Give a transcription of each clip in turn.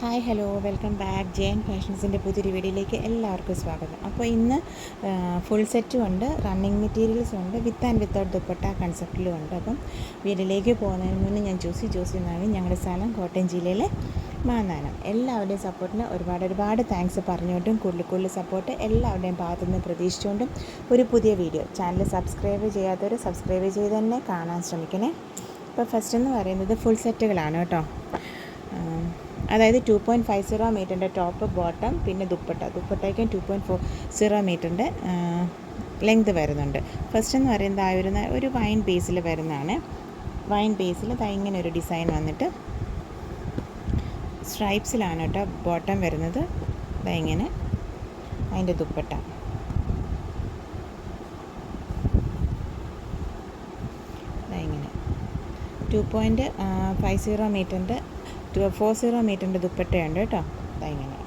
Hi hello welcome back Jain ഫാഷൻസിൻ്റെ പുതിയൊരു വീഡിയോയിലേക്ക് എല്ലാവർക്കും സ്വാഗതം. അപ്പോൾ ഇന്ന് ഫുൾ സെറ്റും ഉണ്ട്, റണ്ണിങ് മെറ്റീരിയൽസും ഉണ്ട്, വിത്ത് ആൻഡ് വിത്തൗട്ട് ദുപ്പട്ട കൺസെപ്റ്റിലും ഉണ്ട്. അപ്പം വീഡിയോയിലേക്ക് പോകുന്നതിന് മുന്നേ ഞാൻ ജോസി എന്നാണ് ഞങ്ങളുടെ സ്ഥലം, കോട്ടയം ജില്ലയിലെ മാന്നാനം. എല്ലാവരുടെയും സപ്പോർട്ടിന് ഒരുപാട് താങ്ക്സ് പറഞ്ഞുകൊണ്ടും കൂടുതൽ സപ്പോർട്ട് എല്ലാവരുടെയും ഭാഗത്തുനിന്ന് പ്രതീക്ഷിച്ചുകൊണ്ടും ഒരു പുതിയ വീഡിയോ ചാനൽ സബ്സ്ക്രൈബ് ചെയ്യാത്തവർ സബ്സ്ക്രൈബ് ചെയ്ത് തന്നെ കാണാൻ ശ്രമിക്കണേ. അപ്പോൾ ഫസ്റ്റ് എന്ന് പറയുന്നത് ഫുൾ സെറ്റുകളാണ് കേട്ടോ. അതായത് 2.50 മീറ്ററിൻ്റെ ടോപ്പ് ബോട്ടം, പിന്നെ ദുപ്പട്ടയ്ക്കും 2.40 മീറ്ററിൻ്റെ ലെങ്ത് വരുന്നുണ്ട്. ഫസ്റ്റ് എന്ന് പറയുന്നത് ഒരു വൈൻ ബേസിൽ വരുന്നതാണ്. വൈൻ ബേസിൽ ഇങ്ങനെ ഒരു ഡിസൈൻ വന്നിട്ട് സ്ട്രൈപ്സിലാണ് കേട്ടോ ബോട്ടം വരുന്നത്. ഇങ്ങനെ അതിൻ്റെ ദുപ്പട്ട ഇങ്ങനെ 2.50 മീറ്ററിൻ്റെ 40 മീറ്ററിൻ്റെ ദുപ്പട്ടയുണ്ട് കേട്ടോ. ഇങ്ങനെ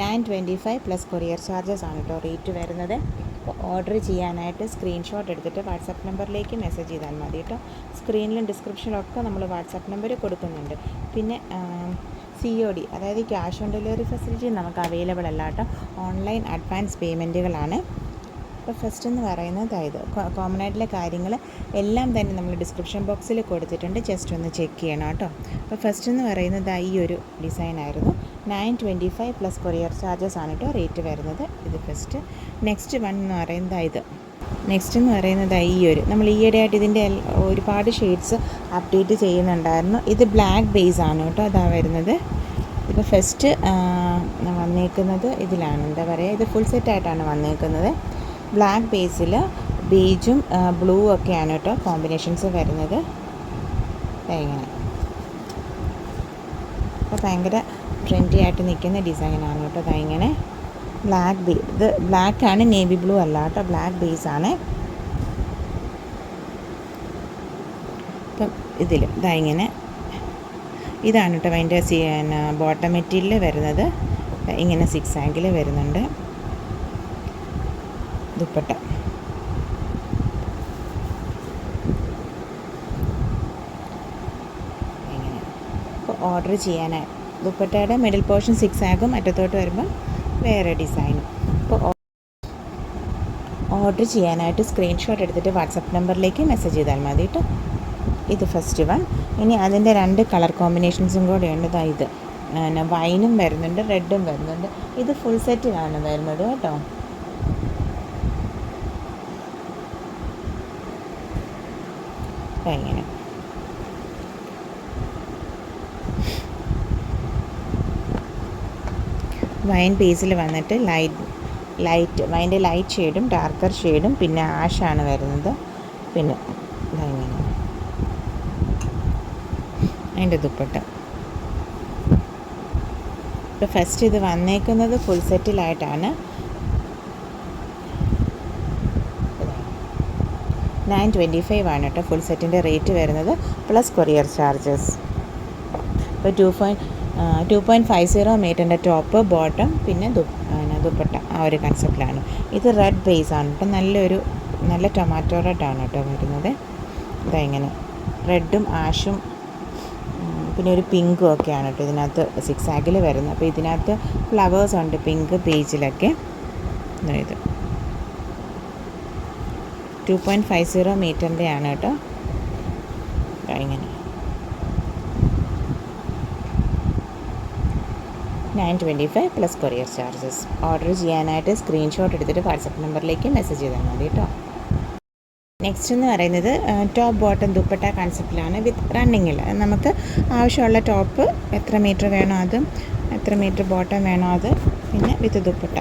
925 പ്ലസ് കൊറിയർ ചാർജസ് ആണ് കേട്ടോ റേറ്റ് വരുന്നത്. അപ്പോൾ ഓർഡർ ചെയ്യാനായിട്ട് സ്ക്രീൻഷോട്ട് എടുത്തിട്ട് വാട്സാപ്പ് നമ്പറിലേക്ക് മെസ്സേജ് ചെയ്താൽ മതി കേട്ടോ. സ്ക്രീനിലും ഡിസ്ക്രിപ്ഷനിലൊക്കെ നമ്മൾ വാട്സാപ്പ് നമ്പർ കൊടുക്കുന്നുണ്ട്. പിന്നെ COD അതായത് ക്യാഷ് ഓൺ ഡെലിവറി ഫെസിലിറ്റി നമുക്ക് അവൈലബിൾ അല്ല കേട്ടോ. ഓൺലൈൻ അഡ്വാൻസ് പേയ്മെൻറ്റുകളാണ്. അപ്പോൾ ഫസ്റ്റ് എന്ന് പറയുന്നത് കോമൺ ആയിട്ടുള്ള കാര്യങ്ങൾ എല്ലാം തന്നെ നമ്മൾ ഡിസ്ക്രിപ്ഷൻ ബോക്സിൽ കൊടുത്തിട്ടുണ്ട്, ജസ്റ്റ് ഒന്ന് ചെക്ക് ചെയ്യണം കേട്ടോ. അപ്പോൾ ഫസ്റ്റ് എന്ന് പറയുന്നത് ഈ ഒരു ഡിസൈനായിരുന്നു. 925 പ്ലസ് കൊറിയർ ചാർജസ് ആണ് കേട്ടോ റേറ്റ് വരുന്നത്. ഇത് ഫസ്റ്റ്. നെക്സ്റ്റ് വൺ എന്ന് പറയുന്നത് ഈ ഒരു നമ്മൾ ഈയിടെയായിട്ട് ഇതിൻ്റെ ഒരുപാട് ഷെയ്ഡ്സ് അപ്ഡേറ്റ് ചെയ്യുന്നുണ്ടായിരുന്നു. ഇത് ബ്ലാക്ക് ബേസ് ആണ് കേട്ടോ ഇതാ വരുന്നത്. ഇപ്പോൾ ഫസ്റ്റ് വന്നേക്കുന്നത് ഇതിലാണ്, എന്താ പറയുക, ഇത് ഫുൾ സെറ്റായിട്ടാണ് വന്നേക്കുന്നത്. ബ്ലാക്ക് ബേസിൽ ബേജും ബ്ലൂ ഒക്കെയാണ് കേട്ടോ കോമ്പിനേഷൻസ് വരുന്നത്. ഇങ്ങനെ അപ്പോൾ ഭയങ്കര ട്രെൻഡി ആയിട്ട് നിൽക്കുന്ന ഡിസൈനാണ് കേട്ടോ. ഇങ്ങനെ ഇത് ബ്ലാക്കാണ്, നേവി ബ്ലൂ അല്ല കേട്ടോ, ബ്ലാക്ക് ബേസാണ്. അപ്പം ഇതിൽ ഇങ്ങനെ ഇതാണ് കേട്ടോ അതിൻ്റെ ബോട്ടം മെറ്റീരിയൽ വരുന്നത്. ഇങ്ങനെ 6 ആംഗിൾ വരുന്നുണ്ട് ദുപ്പട്ട. ഇങ്ങനെ അപ്പോൾ ഓർഡർ ചെയ്യാനായി ദുപ്പട്ടയുടെ മിഡിൽ പോർഷൻ 6 ആകും, അറ്റത്തോട്ട് വരുമ്പോൾ വേറെ ഡിസൈനും. അപ്പോൾ ഓർഡർ ചെയ്യാനായിട്ട് സ്ക്രീൻഷോട്ട് എടുത്തിട്ട് വാട്സപ്പ് നമ്പറിലേക്ക് മെസ്സേജ് ചെയ്താൽ മതി കേട്ടോ. ഇത് ഫസ്റ്റ് വൺ. ഇനി അതിൻ്റെ 2 കളർ കോമ്പിനേഷൻസും കൂടെ ഉണ്ട്. ഇത് വൈനും വരുന്നുണ്ട്, റെഡും വരുന്നുണ്ട്. ഇത് ഫുൾ സെറ്റിലാണ് വരുന്നത് കേട്ടോ. ഇങ്ങനെ വൈൻ ബേസിൽ വന്നിട്ട് വൈൻ്റെ ലൈറ്റ് ഷെയ്ഡും ഡാർക്കർ ഷെയ്ഡും പിന്നെ ആഷാണ് വരുന്നത്. പിന്നെ ഇങ്ങനെ അതിൻ്റെ ദുപ്പട്ട. ഇപ്പോൾ ഫസ്റ്റ് ഇത് വന്നേക്കുന്നത് ഫുൾ സെറ്റിലായിട്ടാണ്. 925 ആണ് കേട്ടോ ഫുൾ സെറ്റിൻ്റെ റേറ്റ് വരുന്നത്, പ്ലസ് കൊറിയർ ചാർജസ്. ഇപ്പോൾ 2.50 മീറ്ററിൻ്റെ ടോപ്പ് ബോട്ടം പിന്നെ ദുപ്പട്ട ആ ഒരു കൺസെപ്റ്റിലാണ്. ഇത് റെഡ് ബേസ് ആണ് കേട്ടോ. നല്ല ടൊമാറ്റോ റെഡാണ് കേട്ടോ വരുന്നത്. ഇങ്ങനെ റെഡും ആഷും പിന്നെ ഒരു പിങ്കും ഒക്കെയാണ് കേട്ടോ ഇതിനകത്ത് 6 ആംഗിൾ വരുന്നത്. അപ്പോൾ ഇതിനകത്ത് ഫ്ലവേഴ്സ് ഉണ്ട് പിങ്ക് പേജിലൊക്കെ. ഇത് 2.50 മീറ്ററിൻ്റെ ആണ് കേട്ടോ. ഇങ്ങനെ 925 പ്ലസ് കൊറിയർ ചാർജസ്. ഓർഡർ ചെയ്യാനായിട്ട് സ്ക്രീൻഷോട്ട് എടുത്തിട്ട് വാട്സപ്പ് നമ്പറിലേക്ക് മെസ്സേജ് ചെയ്താൽ മതി കേട്ടോ. നെക്സ്റ്റ് എന്ന് പറയുന്നത് ടോപ്പ് ബോട്ടം ദുപ്പട്ട കൺസെപ്റ്റിലാണ്, വിത്ത് റണ്ണിങ്ങിൽ. നമുക്ക് ആവശ്യമുള്ള ടോപ്പ് എത്ര മീറ്റർ വേണോ അതും, എത്ര മീറ്റർ ബോട്ടം വേണോ അത്, പിന്നെ വിത്ത് ദുപ്പട്ട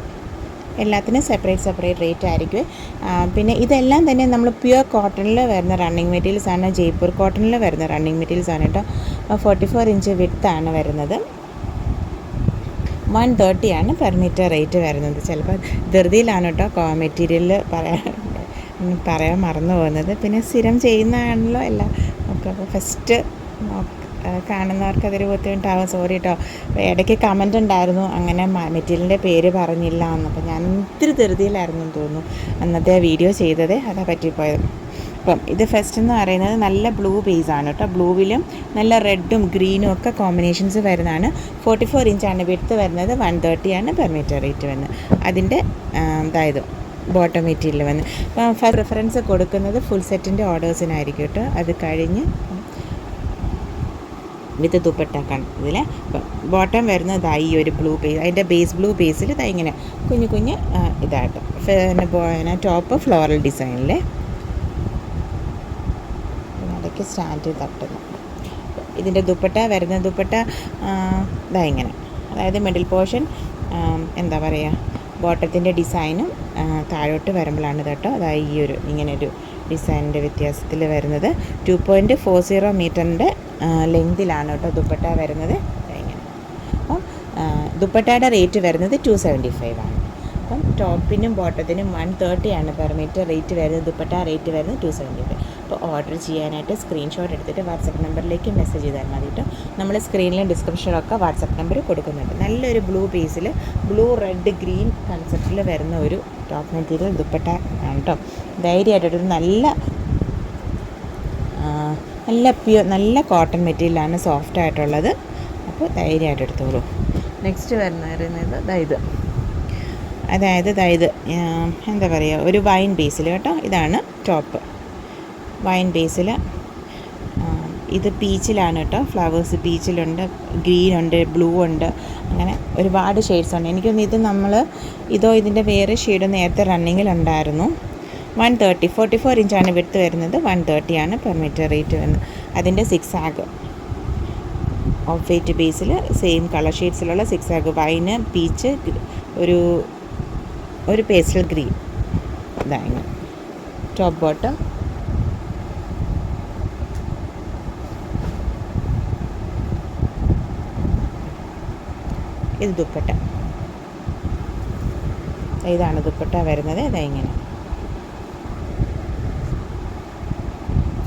എല്ലാത്തിനും സെപ്പറേറ്റ് റേറ്റ് ആയിരിക്കും. പിന്നെ ഇതെല്ലാം തന്നെ നമ്മൾ പ്യുവർ കോട്ടണിൽ വരുന്ന റണ്ണിങ് മെറ്റീരിയൽസാണ്, ജയ്പൂർ കോട്ടണിൽ വരുന്ന റണ്ണിങ് മെറ്റീരിയൽസാണ് കേട്ടോ. 44 ഇഞ്ച് വിഡ്ത്താണ് വരുന്നത്. 130 ആണ് പെർ മീറ്റർ റേറ്റ് വരുന്നത്. ചിലപ്പോൾ ധൃതിയിലാണ് കേട്ടോ മെറ്റീരിയൽ പറയാൻ മറന്നു പോകുന്നത്. പിന്നെ സ്ഥിരം ചെയ്യുന്നതാണല്ലോ എല്ലാം ഒക്കെ. അപ്പോൾ ഫസ്റ്റ് കാണുന്നവർക്ക് അതൊരു ബുദ്ധിമുട്ടാവും, സോറി കേട്ടോ. ഇടയ്ക്ക് കമൻ്റ് ഉണ്ടായിരുന്നു അങ്ങനെ മെറ്റീരിയലിൻ്റെ പേര് പറഞ്ഞില്ല എന്ന്. അപ്പോൾ ഞാൻ ഇത്തിരി ധൃതിയിലായിരുന്നു എന്ന് തോന്നുന്നു അന്നത്തെ വീഡിയോ ചെയ്തത്, അതാ പറ്റിപ്പോയത്. അപ്പം ഇത് ഫസ്റ്റ് എന്ന് പറയുന്നത് നല്ല ബ്ലൂ ബേസാണ് കേട്ടോ. ബ്ലൂവിലും നല്ല റെഡും ഗ്രീനും ഒക്കെ കോമ്പിനേഷൻസ് വരുന്നതാണ്. 44 ഇഞ്ചാണ് വിഡ്ത്ത് വരുന്നത്. 130 ആണ് പെർ മീറ്റർ റേറ്റ് വരുന്നത്. അതിൻ്റെ അതായത് ബോട്ടം മെറ്റീരിയൽ വന്ന് അപ്പം ഫസ്റ്റ് പ്രിഫറൻസ് കൊടുക്കുന്നത് ഫുൾ സെറ്റിൻ്റെ ഓർഡേഴ്സിനായിരിക്കും കേട്ടോ. അത് കഴിഞ്ഞ് വിത്ത് ദുപ്പട്ടക്കാണ് ഇതിൽ. ബോട്ടം വരുന്നത് ഈ ഒരു ബ്ലൂ ബേസ്, അതിൻ്റെ ബേസ് ബ്ലൂ ബേസിൽ ഇങ്ങനെ കുഞ്ഞ് കുഞ്ഞ് ഇതായിട്ട് പിന്നെ ടോപ്പ് ഫ്ലോറൽ ഡിസൈനിൽ ഇടയ്ക്ക് സ്റ്റാൻഡ് തട്ടുന്നു. ഇതിൻ്റെ ദുപ്പട്ട വരുന്നത് ഇങ്ങനെ, അതായത് മിഡിൽ പോർഷൻ എന്താ പറയുക, ബോട്ടത്തിൻ്റെ ഡിസൈനും താഴോട്ട് വരുമ്പോഴാണ് കേട്ടോ അതായത് ഈ ഒരു ഇങ്ങനൊരു ഡിസൈനിൻ്റെ വ്യത്യാസത്തിൽ വരുന്നത്. 2.40 മീറ്ററിൻ്റെ ലെങ്തിലാണ് കേട്ടോ ദുപ്പട്ട വരുന്നത് ഇങ്ങനെ. അപ്പം ദുപ്പട്ടയുടെ റേറ്റ് വരുന്നത് 275 ആണ്. അപ്പം ടോപ്പിനും ബോട്ടത്തിനും 130 ആണ് പെർ മീറ്റർ റേറ്റ് വരുന്നത്. ദുപ്പട്ട റേറ്റ് വരുന്നത് 275. അപ്പോൾ ഓർഡർ ചെയ്യാനായിട്ട് സ്ക്രീൻഷോട്ട് എടുത്തിട്ട് വാട്സപ്പ് നമ്പറിലേക്ക് മെസ്സേജ് ചെയ്താൽ മതി കേട്ടോ. നമ്മൾ സ്ക്രീനിലും ഡിസ്ക്രിപ്ഷനിലൊക്കെ വാട്സപ്പ് നമ്പർ കൊടുക്കുന്നുണ്ട്. നല്ലൊരു ബ്ലൂ ബേസിൽ ബ്ലൂ റെഡ് ഗ്രീൻ കൺസെപ്റ്റിൽ വരുന്ന ഒരു ടോപ്പ് മെറ്റീരിയൽ ദുപ്പട്ട ആണ് കേട്ടോ. ധൈര്യമായിട്ടൊരു നല്ല കോട്ടൺ മെറ്റീരിയലാണ്, സോഫ്റ്റ് ആയിട്ടുള്ളത്. അപ്പോൾ ധൈര്യമായിട്ട് എടുത്തോളൂ. നെക്സ്റ്റ് വരുന്നത് അതായത് എന്താ പറയുക, ഒരു വൈൻ ബേസിൽ കേട്ടോ. ഇതാണ് ടോപ്പ് വൈൻ ബേസിൽ. ഇത് പീച്ചിലാണ് കേട്ടോ. ഫ്ലവേഴ്സ് പീച്ചിലുണ്ട്, ഗ്രീനുണ്ട്, ബ്ലൂ ഉണ്ട്, അങ്ങനെ ഒരുപാട് ഷെയ്ഡ്സ് ഉണ്ട്. എനിക്കൊന്ന് ഇതിൻ്റെ വേറെ ഷെയ്ഡ് നേരത്തെ റണ്ണിങ്ങിലുണ്ടായിരുന്നു. 130 44 ഇഞ്ചാണ് വിഡ്ത്ത് വരുന്നത്. 130 ആണ് പെർ മീറ്റർ റേറ്റ് വരുന്നത്. അതിൻ്റെ 6 ആഗ് of white Basil same colour ഷെയ്ഡ്സിലുള്ള 6 ആഗ് wine, peach, ഒരു പേസ്റ്റൽ ഗ്രീൻ, ഇങ്ങനെ ടോപ്പ് ബോട്ടം. ഇത് ദുപ്പട്ട, ഇതാണ് ദുപ്പട്ട വരുന്നത്. ഇങ്ങനെ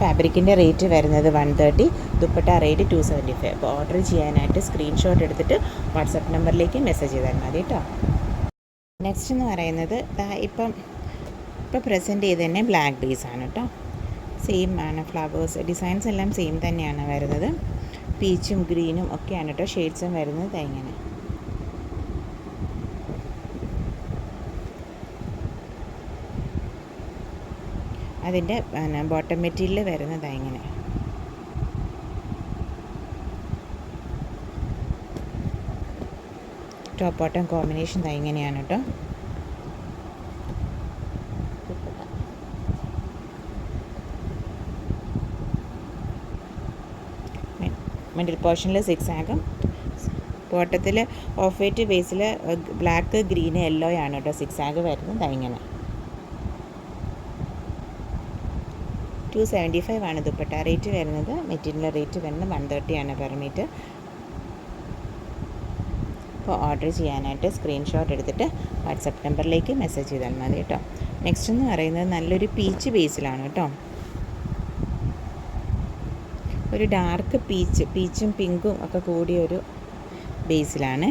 ഫാബ്രിക്കിൻ്റെ റേറ്റ് വരുന്നത് 130, ദുപ്പട്ട റേറ്റ് 275. അപ്പോൾ ഓർഡർ ചെയ്യാനായിട്ട് സ്ക്രീൻഷോട്ട് എടുത്തിട്ട് വാട്സപ്പ് നമ്പറിലേക്ക് മെസ്സേജ് ചെയ്താൽ മതി കേട്ടോ. നെക്സ്റ്റ് എന്ന് പറയുന്നത് ഇപ്പം പ്രസൻറ്റ് ചെയ്ത് തന്നെ ബ്ലാക്ക് ബേസ് ആണ് കേട്ടോ. സെയിം ആണ്, ഫ്ലവേഴ്സ് ഡിസൈൻസ് എല്ലാം സെയിം തന്നെയാണ് വരുന്നത്. പീച്ചും ഗ്രീനും ഒക്കെയാണ് കേട്ടോ ഷെയ്ഡ്സും വരുന്നത്. ഇങ്ങനെ അതിൻ്റെ ബോട്ടം മെറ്റീരിയൽ വരുന്നത് ഇങ്ങനെ. ടോപ്പ് ബോട്ടം കോമ്പിനേഷൻ ഇങ്ങനെയാണ് കേട്ടോ. മിഡിൽ പോർഷനിൽ 6 ആകും. ബോട്ടത്തിൽ of white Basil black green yellow ആണ് കേട്ടോ 6 ആഗ് വരുന്നത്. ഇങ്ങനെ 275 ആണ് ദുപ്പട്ട റേറ്റ് വരുന്നത്. മെറ്റീരിയൽ റേറ്റ് വരുന്നത് 130 ആണ് പെർ മീറ്റർ. അപ്പോൾ ഓർഡർ ചെയ്യാനായിട്ട് സ്ക്രീൻഷോട്ട് എടുത്തിട്ട് വാട്സപ്പ് നമ്പറിലേക്ക് മെസ്സേജ് ചെയ്താൽ മതി കേട്ടോ. നെക്സ്റ്റ് എന്ന് പറയുന്നത് നല്ലൊരു പീച്ച് ബേസിലാണ് കേട്ടോ. ഒരു ഡാർക്ക് പീച്ചും പിങ്കും ഒക്കെ കൂടിയൊരു ബേസിലാണ്.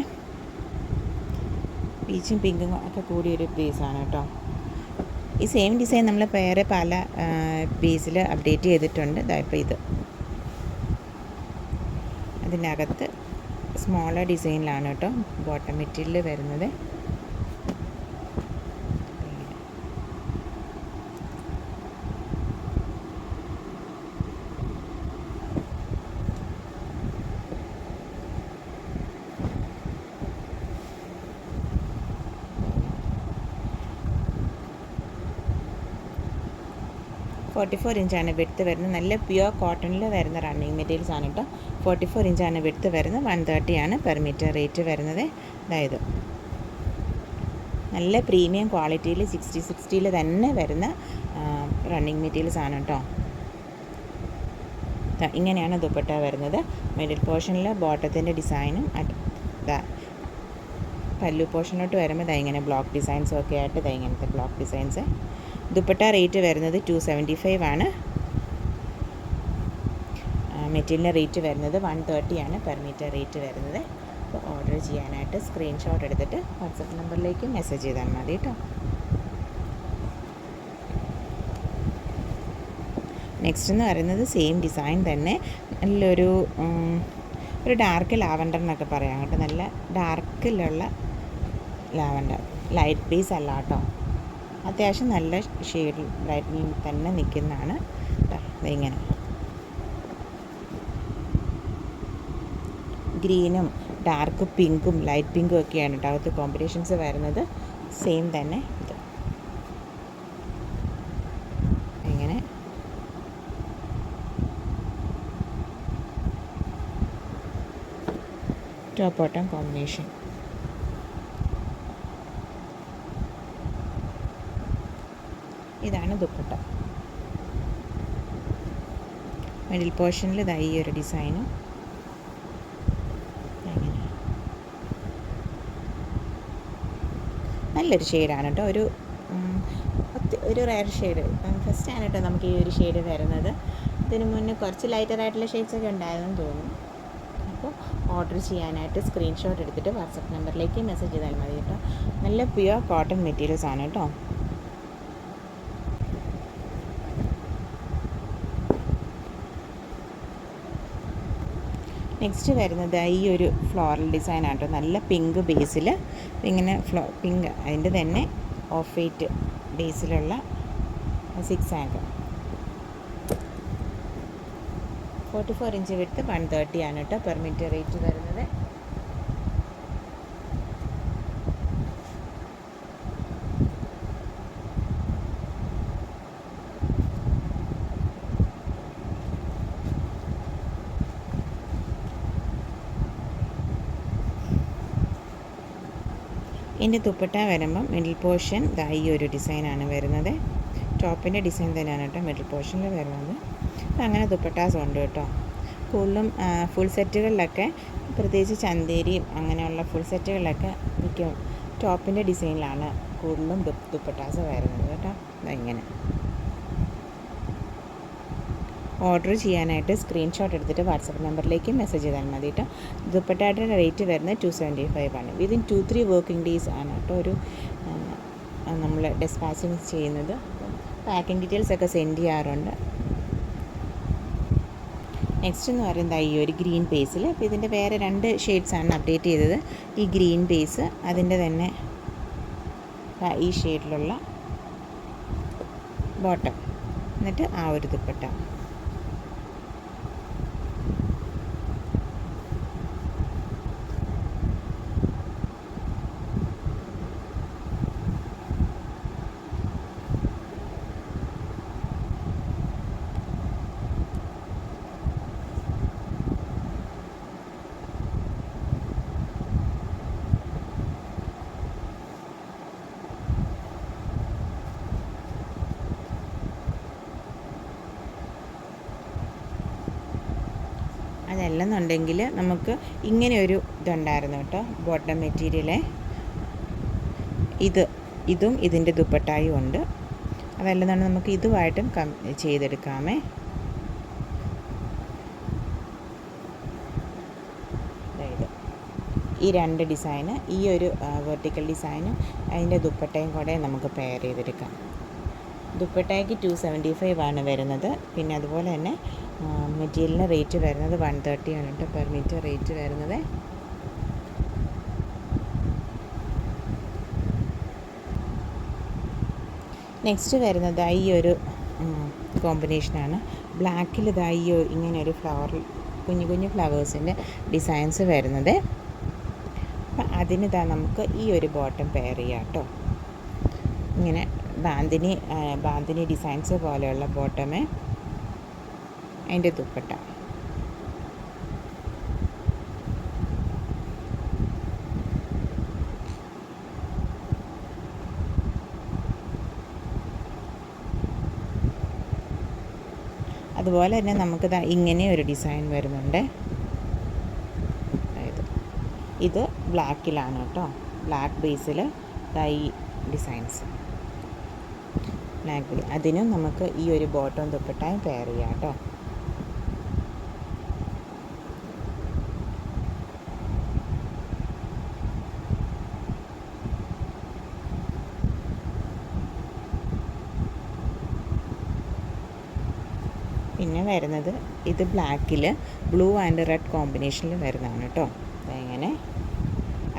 പീച്ചും പിങ്കും ഒക്കെ കൂടിയൊരു ബേസാണ് കേട്ടോ. ഈ സെയിം ഡിസൈൻ നമ്മൾ വേറെ പല ബേസിൽ അപ്ഡേറ്റ് ചെയ്തിട്ടുണ്ട്. ഇപ്പോൾ അതിനകത്ത് സ്മോളർ ഡിസൈനിലാണ് കേട്ടോ ബോട്ടം മെറ്റീരിയൽ വരുന്നത്. 44 ഇഞ്ചാണ് വിഡ്ത്ത് വരുന്നത്. നല്ല പ്യുവർ കോട്ടണിൽ വരുന്ന റണ്ണിങ് മെറ്റീരിയൽസ് ആണ് കേട്ടോ. 44 ഇഞ്ചാണ് വിഡ്ത്ത് വരുന്നത്. 130 ആണ് പെർ മീറ്റർ റേറ്റ് വരുന്നത്. അതായത് നല്ല പ്രീമിയം ക്വാളിറ്റിയിൽ 60 തന്നെ വരുന്ന റണ്ണിങ് മെറ്റീരിയൽസ് ആണ് കേട്ടോ. ഇങ്ങനെയാണ് ദുപ്പട്ട വരുന്നത്. മിഡിൽ പോർഷനിൽ ബോട്ടത്തിൻ്റെ ഡിസൈനും പല്ലു പോർഷനിലോട്ട് വരുമ്പോൾ ഇങ്ങനെ ബ്ലോക്ക് ഡിസൈൻസും ഒക്കെ ആയിട്ട് ഇങ്ങനത്തെ ബ്ലോക്ക് ഡിസൈൻസ്. ദുപ്പട്ട റേറ്റ് വരുന്നത് 275 ആണ്. മെറ്റീരിയലിൻ്റെ റേറ്റ് വരുന്നത് 130 ആണ് പെർ മീറ്റർ റേറ്റ് വരുന്നത്. അപ്പോൾ ഓർഡർ ചെയ്യാനായിട്ട് സ്ക്രീൻഷോട്ട് എടുത്തിട്ട് വാട്സപ്പ് നമ്പറിലേക്ക് മെസ്സേജ് ചെയ്താൽ മതി കേട്ടോ. നെക്സ്റ്റ് എന്ന് പറയുന്നത് സെയിം ഡിസൈൻ തന്നെ നല്ലൊരു ഒരു ഡാർക്ക് ലാവൻഡർ എന്നൊക്കെ പറയാം കേട്ടോ. നല്ല ഡാർക്കിലുള്ള ലാവൻഡർ, ലൈറ്റ് ബേസ് അല്ല കേട്ടോ. അത്യാവശ്യം നല്ല ഷെയ്ഡ് ബ്രൈറ്റ്നിങ് തന്നെ നിൽക്കുന്നതാണ് ഇങ്ങനെ. ഗ്രീനും ഡാർക്ക് പിങ്കും ലൈറ്റ് പിങ്കും ഒക്കെയാണ് കേട്ടോ അകത്ത് കോമ്പിനേഷൻസ് വരുന്നത്. സെയിം തന്നെ ഇത് ഇങ്ങനെ. Top bottom combination. ഇതാണ് ദുപ്പട്ട. മിഡിൽ പോർഷനിൽ ഇതാ ഈ ഒരു ഡിസൈനും നല്ലൊരു ഷെയ്ഡാണ് കേട്ടോ. ഒരു റയർ ഷെയ്ഡ്. ഫസ്റ്റാണ് കേട്ടോ നമുക്ക് ഈ ഒരു ഷെയ്ഡ് വരുന്നത്. ഇതിന് മുന്നേ കുറച്ച് ലൈറ്ററായിട്ടുള്ള ഷെയ്ഡ്സൊക്കെ ഉണ്ടായതെന്ന് തോന്നുന്നു. അപ്പോൾ ഓർഡർ ചെയ്യാനായിട്ട് സ്ക്രീൻഷോട്ട് എടുത്തിട്ട് വാട്സപ്പ് നമ്പറിലേക്ക് മെസ്സേജ് ചെയ്താൽ മതി കേട്ടോ. നല്ല പ്യുവർ കോട്ടൺ മെറ്റീരിയൽസ് ആണ് കേട്ടോ. നെക്സ്റ്റ് വരുന്നത് ഈ ഒരു ഫ്ലോറൽ ഡിസൈൻ ആണ് കേട്ടോ. നല്ല പിങ്ക് ബേസിൽ ഇങ്ങനെ പിങ്ക്, അതിൻ്റെ തന്നെ ഓഫ് വൈറ്റ് ബേസിലുള്ള 6 ആങ്ക് 44 ഇഞ്ച് വിട്ട് 130 ആണ് കേട്ടോ പെർ മീറ്റർ റേറ്റ് വരുന്നത്. ഇതിൻ്റെ ദുപ്പട്ട വരുമ്പം മിഡിൽ പോർഷൻ ഈ ഒരു ഡിസൈനാണ് വരുന്നത്. ടോപ്പിൻ്റെ ഡിസൈൻ തന്നെയാണ് കേട്ടോ മിഡിൽ പോർഷനിൽ വരുന്നത്. അങ്ങനെ ദുപ്പട്ടാസ് ഉണ്ട് കേട്ടോ. കൂടുതലും ഫുൾ സെറ്റുകളിലൊക്കെ, പ്രത്യേകിച്ച് ചന്തേരിയും അങ്ങനെയുള്ള ഫുൾ സെറ്റുകളിലൊക്കെ മിക്ക ടോപ്പിൻ്റെ ഡിസൈനിലാണ് കൂടുതലും ദുപ്പട്ടാസ് വരുന്നത് കേട്ടോ. ഇങ്ങനെ ഓർഡർ ചെയ്യാനായിട്ട് സ്ക്രീൻഷോട്ട് എടുത്തിട്ട് വാട്സപ്പ് നമ്പറിലേക്ക് മെസ്സേജ് ചെയ്താൽ മതി കേട്ടോ. ദുപ്പട്ടയുടെ റേറ്റ് വരുന്നത് 275 ആണ്. വിതിൻ 2-3 വർക്കിംഗ് ഡേയ്സ് ആണ് കേട്ടോ ഒരു നമ്മൾ ഡിസ്പാച്ചിങ് ചെയ്യുന്നത്. പാക്കിംഗ് ഡീറ്റെയിൽസൊക്കെ സെൻഡ് ചെയ്യാറുണ്ട്. നെക്സ്റ്റ് എന്ന് പറയുന്നത് ഈ ഒരു ഗ്രീൻ ബേസിൽ. അപ്പോൾ ഇതിൻ്റെ വേറെ 2 ഷെയ്ഡ്സാണ് അപ്ഡേറ്റ് ചെയ്തത്. ഈ ഗ്രീൻ ബേസ്, അതിൻ്റെ തന്നെ ഈ ഷെയ്ഡിലുള്ള ബോട്ടം, എന്നിട്ട് ആ ഒരു ദുപ്പട്ട. അതല്ലെന്നുണ്ടെങ്കിൽ നമുക്ക് ഇങ്ങനെയൊരു ഇതുണ്ടായിരുന്നു കേട്ടോ ബോട്ടം മെറ്റീരിയലേ. ഇതും ഇതിൻ്റെ ദുപ്പട്ടായും ഉണ്ട്. അതല്ലെന്നുണ്ടെങ്കിൽ നമുക്ക് ഇതുമായിട്ടും ചെയ്തെടുക്കാമേ. അതായത് ഈ 2 ഡിസൈന്, ഈ ഒരു വെർട്ടിക്കൽ ഡിസൈനും അതിൻ്റെ ദുപ്പട്ടയും കൂടെ നമുക്ക് പെയർ ചെയ്തെടുക്കാം. ദുപ്പട്ടയ്ക്ക് 275 ആണ് വരുന്നത്. പിന്നെ അതുപോലെ തന്നെ മെറ്റീരിയലിന് റേറ്റ് വരുന്നത് 130 ആണ് കേട്ടോ പെർ മീറ്റർ റേറ്റ് വരുന്നത്. നെക്സ്റ്റ് വരുന്നത് ഈ ഒരു കോമ്പിനേഷനാണ്. ബ്ലാക്കിൽ ഇങ്ങനെ ഒരു കുഞ്ഞു കുഞ്ഞു ഫ്ലവേഴ്സിൻ്റെ ഡിസൈൻസ് വരുന്നത്. അപ്പം അതിന് നമുക്ക് ഈ ഒരു ബോട്ടം പെയർ ചെയ്യാം കേട്ടോ. ഇങ്ങനെ ബാന്തിനി ഡിസൈൻസ് പോലെയുള്ള ബോട്ടമേ, അതിൻ്റെ ദുപ്പട്ട. അതുപോലെ തന്നെ നമുക്ക് ഇങ്ങനെ ഒരു ഡിസൈൻ വരുന്നുണ്ട്. ഇത് ബ്ലാക്കിലാണ് കേട്ടോ. ബ്ലാക്ക് ബേസിൽ ഈ ഡിസൈൻസ് ബ്ലാക്ക്. അതിനും നമുക്ക് ഈ ഒരു ബോട്ടം ദുപ്പട്ടയും പെയർ ചെയ്യാം കേട്ടോ. പിന്നെ വരുന്നത് ഇത് ബ്ലാക്കിൽ ബ്ലൂ ആൻഡ് റെഡ് കോമ്പിനേഷനിൽ വരുന്നതാണ് കേട്ടോ. ഇങ്ങനെ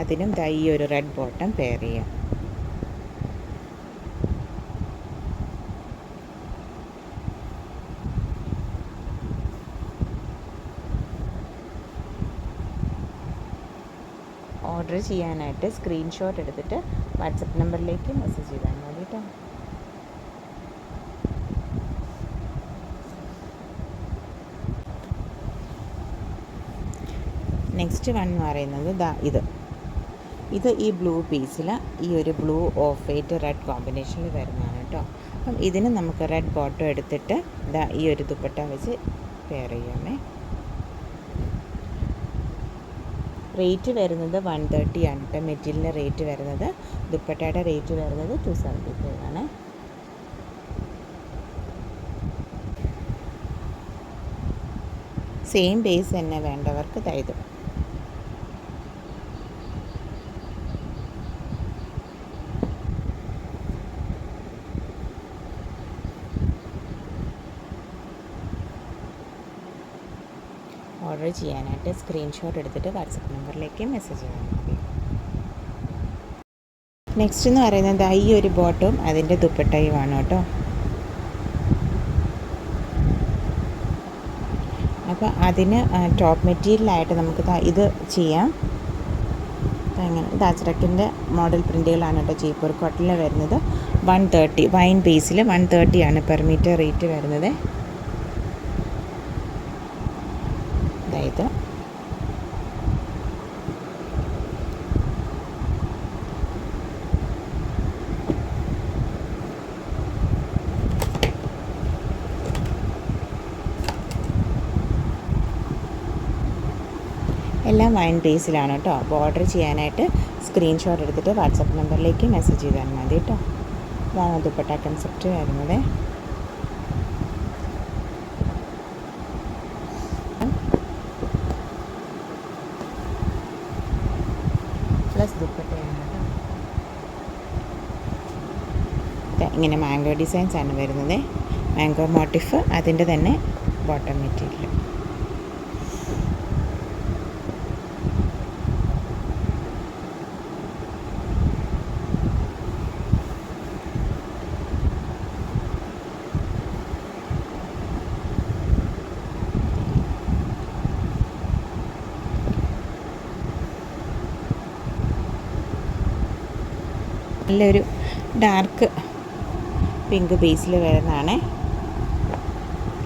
അതിനും ഈ ഒരു റെഡ് ബോട്ടം പെയർ ചെയ്യാം. ഓർഡർ ചെയ്യാനായിട്ട് സ്ക്രീൻഷോട്ട് എടുത്തിട്ട് വാട്സപ്പ് നമ്പറിലേക്ക് മെസ്സേജ് ചെയ്താൽ മതി കേട്ടോ. നെക്സ്റ്റ് വൺ എന്ന് പറയുന്നത് ഇത് ഈ ബ്ലൂ പീസിൽ ഈ ഒരു ബ്ലൂ ഓഫ് വൈറ്റ് റെഡ് കോമ്പിനേഷനിൽ വരുന്നതാണ് കേട്ടോ. അപ്പം ഇതിന് നമുക്ക് റെഡ് ബോട്ടം എടുത്തിട്ട് ഈ ഒരു ദുപ്പട്ട വെച്ച് പെയർ ചെയ്യാമേ. റേറ്റ് വരുന്നത് 130 ആണ് കേട്ടോ. മെറ്റീരിയലിൻ്റെ റേറ്റ് വരുന്നത്, ദുപ്പട്ടയുടെ റേറ്റ് വരുന്നത് 275 ആണ്. സെയിം ബേസ് തന്നെ വേണ്ടവർക്ക് ഇത്. ഓർഡർ ചെയ്യാനായിട്ട് സ്ക്രീൻഷോട്ട് എടുത്തിട്ട് വാട്സപ്പ് നമ്പറിലേക്ക് മെസ്സേജ് ചെയ്യാൻ മതി. നെക്സ്റ്റ് എന്ന് പറയുന്നത് ഈ ഒരു ബോട്ടും അതിൻ്റെ ദുപ്പട്ടയുമാണ് കേട്ടോ. അപ്പോൾ അതിന് ടോപ്പ് മെറ്റീരിയലായിട്ട് നമുക്ക് ഇത് ചെയ്യാം. അങ്ങനെ ഇത് അജ്രക്കിൻ്റെ മോഡൽ പ്രിൻറ്റുകളാണ് കേട്ടോ. ജയ്പൂർ കോട്ടണിൽ വരുന്നത് 130, വൈൻ ബേസിൽ 130 ആണ് പെർ മീറ്റർ റേറ്റ് വരുന്നത്. ഇത് എല്ലാം വൈൻ ബേസിലാണ് കേട്ടോ. അപ്പോൾ ഓർഡർ ചെയ്യാനായിട്ട് സ്ക്രീൻഷോട്ട് എടുത്തിട്ട് വാട്സപ്പ് നമ്പറിലേക്ക് മെസ്സേജ് ചെയ്താൽ മതി കേട്ടോ. ഇതാണ് ദുപ്പട്ട കൺസെപ്റ്റ് വരുന്നത്. പ്ലസ് ദുപ്പട്ടയാണ് കേട്ടോ. ഇങ്ങനെ മാംഗോ ഡിസൈൻസ് ആണ് വരുന്നത്. മാംഗോ മോട്ടിഫ്, അതിൻ്റെ തന്നെ ബോട്ടം മെറ്റീരിയൽ. നല്ലൊരു ഡാർക്ക് പിങ്ക് ബേസിൽ വരുന്നതാണ്.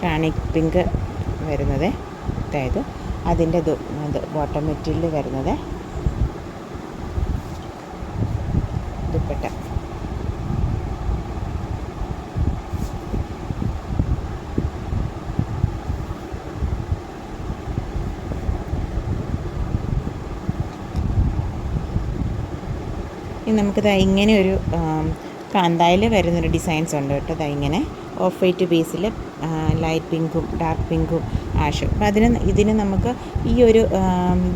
റാണി പിങ്ക് വരുന്നത്. അതായത് അതിൻ്റെ ബോട്ടം മെറ്റീരിയൽ വരുന്നത്. ദുപ്പട്ട നമുക്കിത് ഇങ്ങനെ ഒരു കാന്തായിൽ വരുന്നൊരു ഡിസൈൻസ് ഉണ്ട് കേട്ടോ. ഇങ്ങനെ ഓഫ് വൈറ്റ് ബേസിൽ ലൈറ്റ് പിങ്കും ഡാർക്ക് പിങ്കും ആഷും. അപ്പോൾ ഇതിന് നമുക്ക് ഈ ഒരു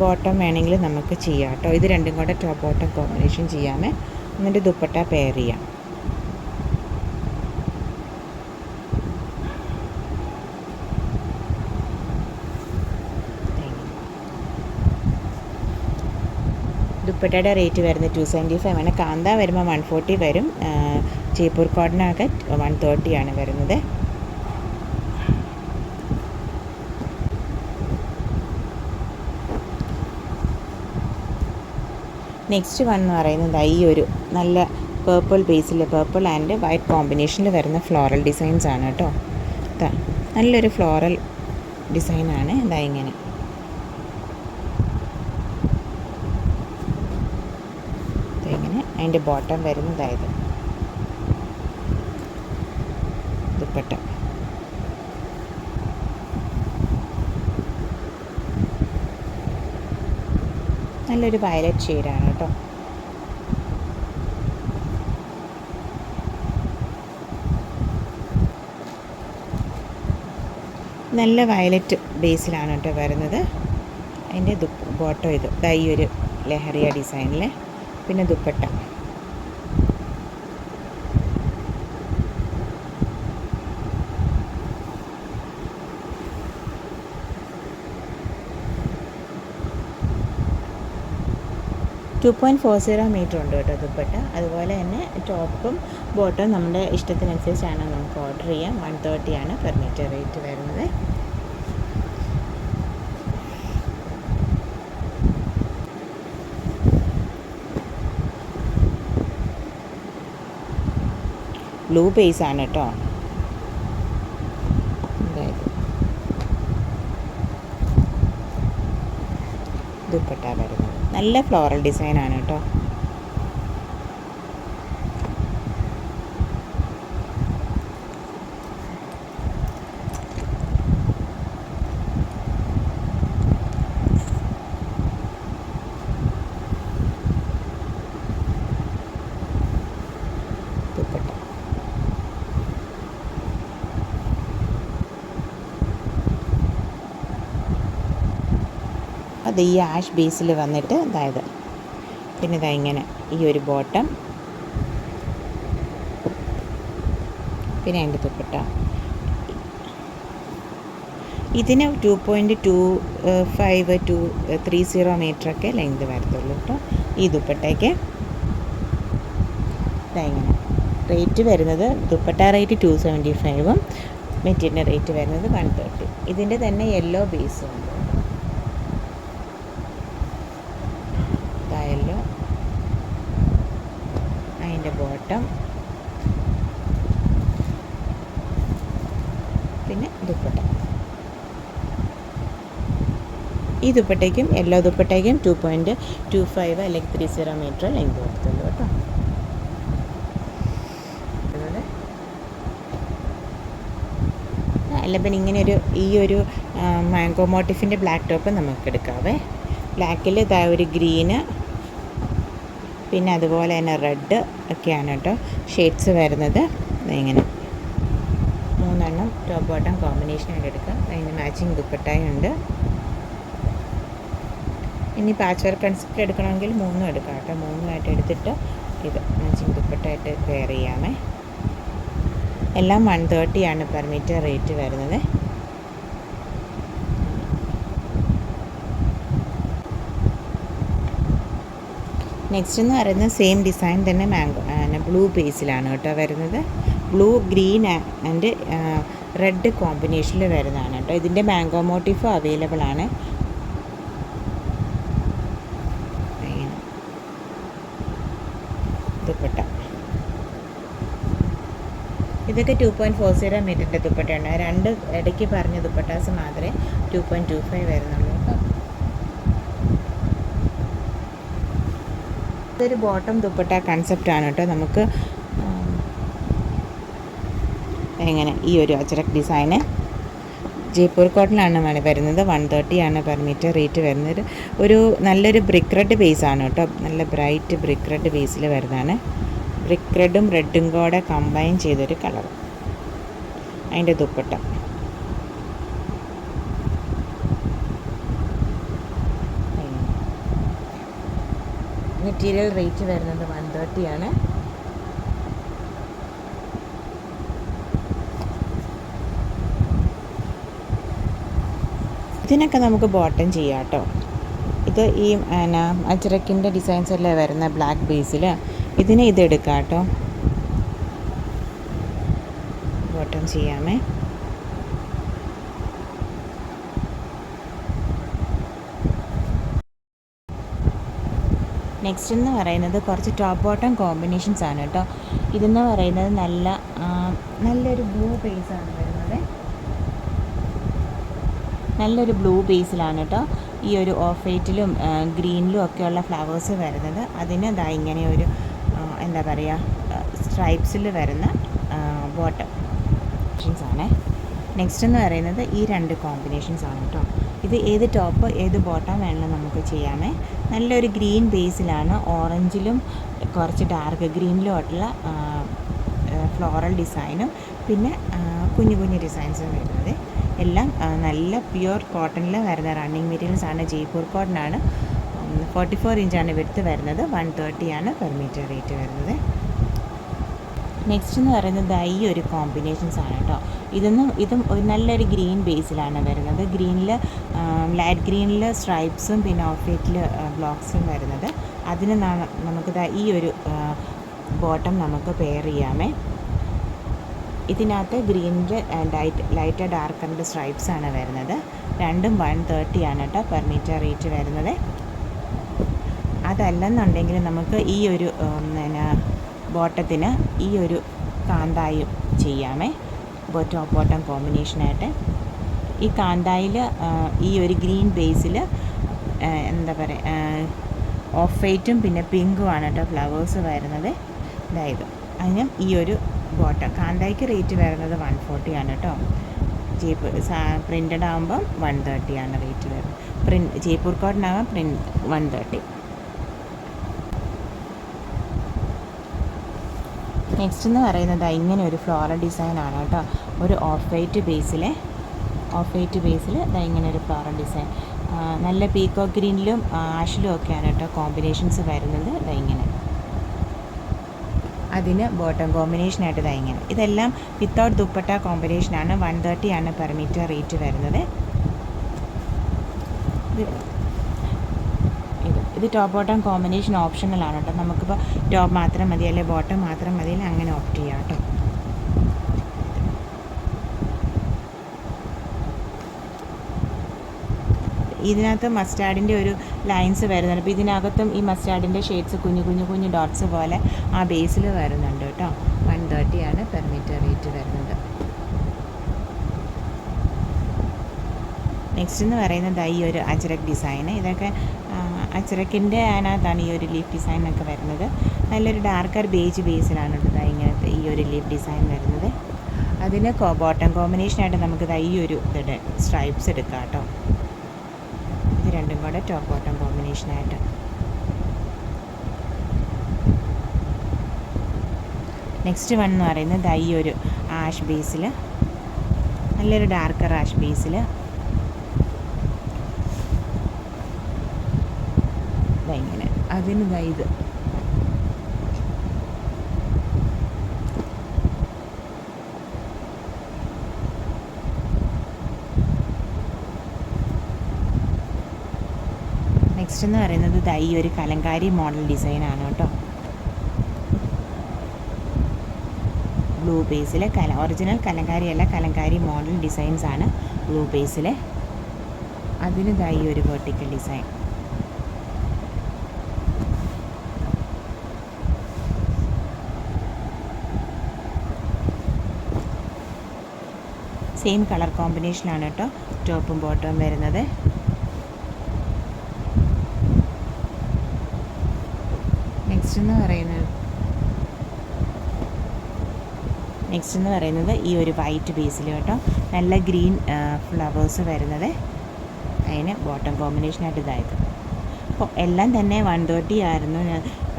ബോട്ടം വേണമെങ്കിൽ നമുക്ക് ചെയ്യാം കേട്ടോ. ഇത് രണ്ടും കൂടെ ടോപ്പ് ബോട്ടം കോമ്പിനേഷൻ ചെയ്യാമേ. എന്നിട്ട് ദുപ്പട്ട പെയർ ചെയ്യാം. ദുപ്പട്ടയുടെ റേറ്റ് വരുന്നത് 275 ആണ്. കാന്ത വരുമ്പോൾ 140 വരും. ജയ്പൂർ കോട്ടനൊക്കെ 130 ആണ് വരുന്നത്. നെക്സ്റ്റ് വൺ എന്ന് പറയുന്നത് ഈ ഒരു നല്ല പേർപ്പിൾ ബേസിൽ പേർപ്പിൾ ആൻഡ് വൈറ്റ് കോമ്പിനേഷനിൽ വരുന്ന ഫ്ലോറൽ ഡിസൈൻസ് ആണ് കേട്ടോ. നല്ലൊരു ഫ്ലോറൽ ഡിസൈനാണ്. ഇങ്ങനെ അതിൻ്റെ ബോട്ടം വരുന്നതായത് ദുപ്പട്ട. നല്ലൊരു വയലറ്റ് ഷെയ്ഡാണ് കേട്ടോ. നല്ല വയലറ്റ് ബേസിലാണ് കേട്ടോ വരുന്നത്. അതിൻ്റെ ബോട്ടം ഈ ഒരു ലഹരിയ ഡിസൈനിൽ. പിന്നെ ദുപ്പട്ട 2.40 മീറ്റർ ഉണ്ട് കേട്ടോ ദുപ്പട്ട. അതുപോലെ തന്നെ ടോപ്പും ബോട്ടം നമ്മുടെ ഇഷ്ടത്തിനനുസരിച്ചാണ് നമുക്ക് ഓർഡർ ചെയ്യാം. 130 ആണ് പെർ മീറ്റർ റേറ്റ് വരുന്നത്. ബ്ലൂ ബേസ് ആണ് കേട്ടോ. ദുപ്പട്ട വരുന്നത് നല്ല ഫ്ലോറൽ ഡിസൈനാണ് കേട്ടോ. ദുപ്പട്ട അത് ഈ ആഷ് ബേസിൽ വന്നിട്ട് അതായത് പിന്നെ ഇതാ ഇങ്ങനെ ഈ ഒരു ബോട്ടം, പിന്നെ അതിൻ്റെ ദുപ്പട്ട. ഇതിന് 2.25 to 30 മീറ്ററൊക്കെ ലെങ്ത് വരത്തുള്ളൂ കേട്ടോ ഈ ദുപ്പട്ടയ്ക്ക്. ഇങ്ങനെ റേറ്റ് വരുന്നത് ദുപ്പട്ട റേറ്റ് 275 മെറ്റീരിയൽ റേറ്റ് വരുന്നത് 130. ഇതിൻ്റെ തന്നെ യെല്ലോ ബേസും ഉണ്ട്. യെല്ലോ അതിൻ്റെ ബോട്ടം, പിന്നെ ദുപ്പട്ട. ഈ ദുപ്പട്ടയ്ക്കും യെല്ലോ ദുപ്പട്ടയ്ക്കും 2.25 അല്ലെങ്കിൽ 30 മീറ്റർ ലെങ്ത് കൊടുത്തുള്ളൂ കേട്ടോ. അല്ല പിന്നെ ഇങ്ങനെ ഈ ഒരു മാംഗോ മോട്ടിഫിൻ്റെ ബ്ലാക്ക് ടോപ്പ് നമുക്ക് എടുക്കാവേ. ബ്ലാക്കിൽ ഇതാ ഒരു ഗ്രീന്, പിന്നെ അതുപോലെ തന്നെ റെഡ് ഒക്കെയാണ് കേട്ടോ ഷെയ്ഡ്സ് വരുന്നത്. ഇങ്ങനെ 3 ടോപ്പ് ബോട്ടം കോമ്പിനേഷനായിട്ട് എടുക്കാം. അതിന് മാച്ചിങ് ദുപ്പട്ടയും ഉണ്ട്. ഇനി പാച്ച് വർക്ക് കൺസെപ്റ്റ് എടുക്കണമെങ്കിൽ 3 എടുക്കാം കേട്ടോ. 3 എടുത്തിട്ട് ഇത് മാച്ചിങ് ദുപ്പട്ടയായിട്ട് വെയർ ചെയ്യാമേ. എല്ലാം 130 ആണ് പെർ മീറ്റർ റേറ്റ് വരുന്നത്. നെക്സ്റ്റ് എന്ന് പറയുന്നത് സെയിം ഡിസൈൻ തന്നെ ബ്ലൂ ബേസിലാണ് കേട്ടോ വരുന്നത്. ബ്ലൂ, ഗ്രീൻ ആൻഡ് റെഡ് കോമ്പിനേഷനിൽ വരുന്നതാണ് കേട്ടോ. ഇതിൻ്റെ മാംഗോ മോട്ടീഫ് അവൈലബിൾ ആണ്. ദുപ്പട്ട ഇതൊക്കെ 2.40 മീറ്ററിൻ്റെ ദുപ്പട്ടയാണ്. 2 ഇടയ്ക്ക് പറഞ്ഞ ദുപ്പട്ടാസ് മാത്രമേ 2.25 വരുന്നുള്ളൂ കേട്ടോ. ഇതൊരു ബോട്ടം ദുപ്പട്ട കൺസെപ്റ്റാണ് കേട്ടോ. നമുക്ക് എങ്ങനെ ഈ ഒരു അജ്രക് ഡിസൈന് ജയ്പൂർ കോട്ടണിലാണ് വരുന്നത്. 130 ആണ് പെർ മീറ്റർ റേറ്റ് വരുന്നത്. ഒരു നല്ലൊരു ബ്രിക്ക് റെഡ് ബേസാണ് കേട്ടോ. നല്ല ബ്രൈറ്റ് ബ്രിക്ക് റെഡ് ബേസിൽ വരുന്നതാണ്. ബ്രിക്ക് റെഡും റെഡും കൂടെ കമ്പൈൻ ചെയ്തൊരു കളർ. അതിൻ്റെ ദുപ്പട്ട മെറ്റീരിയൽ റേറ്റ് വരുന്നത് 130 ആണ്. ഇതിനൊക്കെ നമുക്ക് ബോട്ടം ചെയ്യാം കേട്ടോ. ഇത് ഈ അജ്രക്കിൻ്റെ ഡിസൈൻസ് എല്ലാം വരുന്ന ബ്ലാക്ക് ബേസിൽ ഇതിന് ഇതെടുക്കാം കേട്ടോ. ബോട്ടം ചെയ്യാമേ. നെക്സ്റ്റ് എന്ന് പറയുന്നത് കുറച്ച് ടോപ്പ് ബോട്ടം കോമ്പിനേഷൻസ് ആണ് കേട്ടോ. ഇതെന്ന് പറയുന്നത് നല്ലൊരു ബ്ലൂ ബേസാണ് വരുന്നത്. നല്ലൊരു ബ്ലൂ ബേസിലാണ് കേട്ടോ ഈ ഒരു ഓഫ് വൈറ്റിലും ഗ്രീനിലും ഒക്കെയുള്ള ഫ്ലവേഴ്സ് വരുന്നത്. അതിന് ഇതാ ഇങ്ങനെ ഒരു എന്താ പറയുക സ്ട്രൈപ്സിൽ വരുന്ന ബോട്ടം ആണ്. നെക്സ്റ്റ് എന്ന് പറയുന്നത് ഈ 2 കോമ്പിനേഷൻസ് ആണ് കേട്ടോ. ഇത് ഏത് ടോപ്പ് ഏത് ബോട്ടം വേണമെങ്കിലും നമുക്ക് ചെയ്യാമേ. നല്ലൊരു ഗ്രീൻ ബേസിലാണ് ഓറഞ്ചിലും കുറച്ച് ഡാർക്ക് ഗ്രീനിലും ആയിട്ടുള്ള ഫ്ലോറൽ ഡിസൈനും പിന്നെ കുഞ്ഞു കുഞ്ഞു ഡിസൈൻസും വരുന്നത്. എല്ലാം നല്ല പ്യുവർ കോട്ടണിൽ വരുന്ന റണ്ണിങ് മെറ്റീരിയൽസ് ആണ്. ജയ്പൂർ കോട്ടനാണ്. 44 ഇഞ്ചാണ് വിഡ്ത്ത് വരുന്നത്. 130 ആണ് പെർ മീറ്റർ റേറ്റ് വരുന്നത്. നെക്സ്റ്റ് എന്ന് പറയുന്നത് ഈ ഒരു കോമ്പിനേഷൻസ് ആണ് കേട്ടോ. ഇതും ഒരു നല്ലൊരു ഗ്രീൻ ബേസിലാണ് വരുന്നത്. ഗ്രീനിൽ ലൈറ്റ് ഗ്രീനിൽ സ്ട്രൈപ്സും പിന്നെ ഓഫ് വൈറ്റിൽ ബ്ലോക്സും വരുന്നത്. അതിന് നമുക്ക് ഈ ഒരു ബോട്ടം നമുക്ക് പെയർ ചെയ്യാമേ. ഇതിനകത്ത് ഗ്രീനിൻ്റെ ലൈറ്റ് ഡാർക്കറിൻ്റെ സ്ട്രൈപ്സ് ആണ് വരുന്നത്. രണ്ടും 130 ആണ് കേട്ടോ പെർ മീറ്റർ റേറ്റ് വരുന്നത്. അതല്ലെന്നുണ്ടെങ്കിൽ നമുക്ക് ഈ ഒരു ബോട്ടത്തിന് ഈ ഒരു കാന്തായും ചെയ്യാമേ, ടോപ്പ് ബോട്ടം കോമ്പിനേഷനായിട്ട്. ഈ കാന്തായിൽ ഈ ഒരു ഗ്രീൻ ബേസിൽ എന്താ പറയുക ഓഫ് വൈറ്റും പിന്നെ പിങ്കുമാണ് കേട്ടോ ഫ്ലവേഴ്സ് വരുന്നത്. അതായത് അതിനും ഈ ഒരു ബോട്ടം കാന്തായ്ക്ക് റേറ്റ് വരുന്നത് 140 ആണ് കേട്ടോ. പ്രിൻ്റഡ് ആകുമ്പം 130 ആണ് റേറ്റ് വരുന്നത്. ജയ്പൂർ കോട്ടനാകുമ്പോൾ 130. നെക്സ്റ്റ് എന്ന് പറയുന്നത് ഇങ്ങനെ ഒരു ഫ്ലോറൽ ഡിസൈനാണ് കേട്ടോ. ഒരു ഓഫ് വൈറ്റ് ബേസിൽ ഇങ്ങനെ ഒരു ഫ്ലോറൽ ഡിസൈൻ. നല്ല പീക്കോ ഗ്രീനിലും ആഷിലും ഒക്കെയാണ് കേട്ടോ കോമ്പിനേഷൻസ് വരുന്നത്. ഇങ്ങനെ അതിന് ബോട്ടം കോമ്പിനേഷനായിട്ട് ഇങ്ങനെ. ഇതെല്ലാം വിത്തൗട്ട് ദുപ്പട്ട കോമ്പിനേഷനാണ്. 130 ആണ് പെർ മീറ്റർ റേറ്റ് വരുന്നത്. ഇത് ടോപ്പ് ബോട്ടം കോമ്പിനേഷൻ ഓപ്ഷണലാണ് കേട്ടോ. നമുക്കിപ്പോൾ ടോപ്പ് മാത്രം മതി അല്ലെങ്കിൽ ബോട്ടം മാത്രം മതി അങ്ങനെ ഓപ്റ്റ് ചെയ്യാം കേട്ടോ. ഇതിനകത്ത് മസ്റ്റാർഡിൻ്റെ ഒരു ലൈൻസ് വരുന്നുണ്ട്. അപ്പോൾ ഇതിനകത്തും ഈ മസ്റ്റാർഡിൻ്റെ ഷെയ്ഡ്സ് കുഞ്ഞു ഡോട്ട്സ് പോലെ ആ ബേസിൽ വരുന്നുണ്ട് കേട്ടോ. 130 ആണ് പെർ മീറ്റർ റേറ്റ് വരുന്നത്. നെക്സ്റ്റ് എന്ന് പറയുന്നത് ഈ ഒരു അജ്രക് ഡിസൈന്. ഇതൊക്കെ അജ്രക്കിൻ്റെ അതിനകത്താണ് ഈ ഒരു ലീഫ് ഡിസൈനൊക്കെ വരുന്നത്. നല്ലൊരു ഡാർക്കർ ബേജ് ബേസിലാണ് കേട്ടോ ഇങ്ങനത്തെ ഈ ഒരു ലീഫ് ഡിസൈൻ വരുന്നത്. അതിന് ബോട്ടം കോമ്പിനേഷനായിട്ട് നമുക്ക് ഈ ഒരു ഇതിൻ്റെ സ്ട്രൈപ്സ് എടുക്കാം കേട്ടോ. ഇത് രണ്ടും കൂടെ ടോപ്പ് ബോട്ടം കോമ്പിനേഷനായിട്ട്. നെക്സ്റ്റ് വൺ എന്ന് പറയുന്നത് ഈ ഒരു ആഷ് ബേസിൽ, നല്ലൊരു ഡാർക്കർ ആഷ് ബേസിൽ ഇങ്ങനെ. അതിന് ഇത് നെക്സ്റ്റ് എന്ന് പറയുന്നത് ഈ ഒരു കലങ്കാരി മോഡൽ ഡിസൈനാണ് കേട്ടോ. ബ്ലൂ ബേസിൽ ഒറിജിനൽ കലങ്കാരി അല്ല, കലങ്കാരി മോഡൽ ഡിസൈൻസ് ആണ് ബ്ലൂ ബേസിൽ. അതിന് ഈ ഒരു വെർട്ടിക്കൽ ഡിസൈൻ. സെയിം കളർ കോമ്പിനേഷനാണ് കേട്ടോ ടോപ്പും ബോട്ടവും വരുന്നത്. നെക്സ്റ്റ് എന്ന് പറയുന്നത് ഈ ഒരു വൈറ്റ് ബേസിൽ കേട്ടോ, നല്ല ഗ്രീൻ ഫ്ലവേഴ്സ് വരുന്നത്. അതിന് ബോട്ടം കോമ്പിനേഷനായിട്ട് ഇതായത്. അപ്പോൾ എല്ലാം തന്നെ 130 ആയിരുന്നു.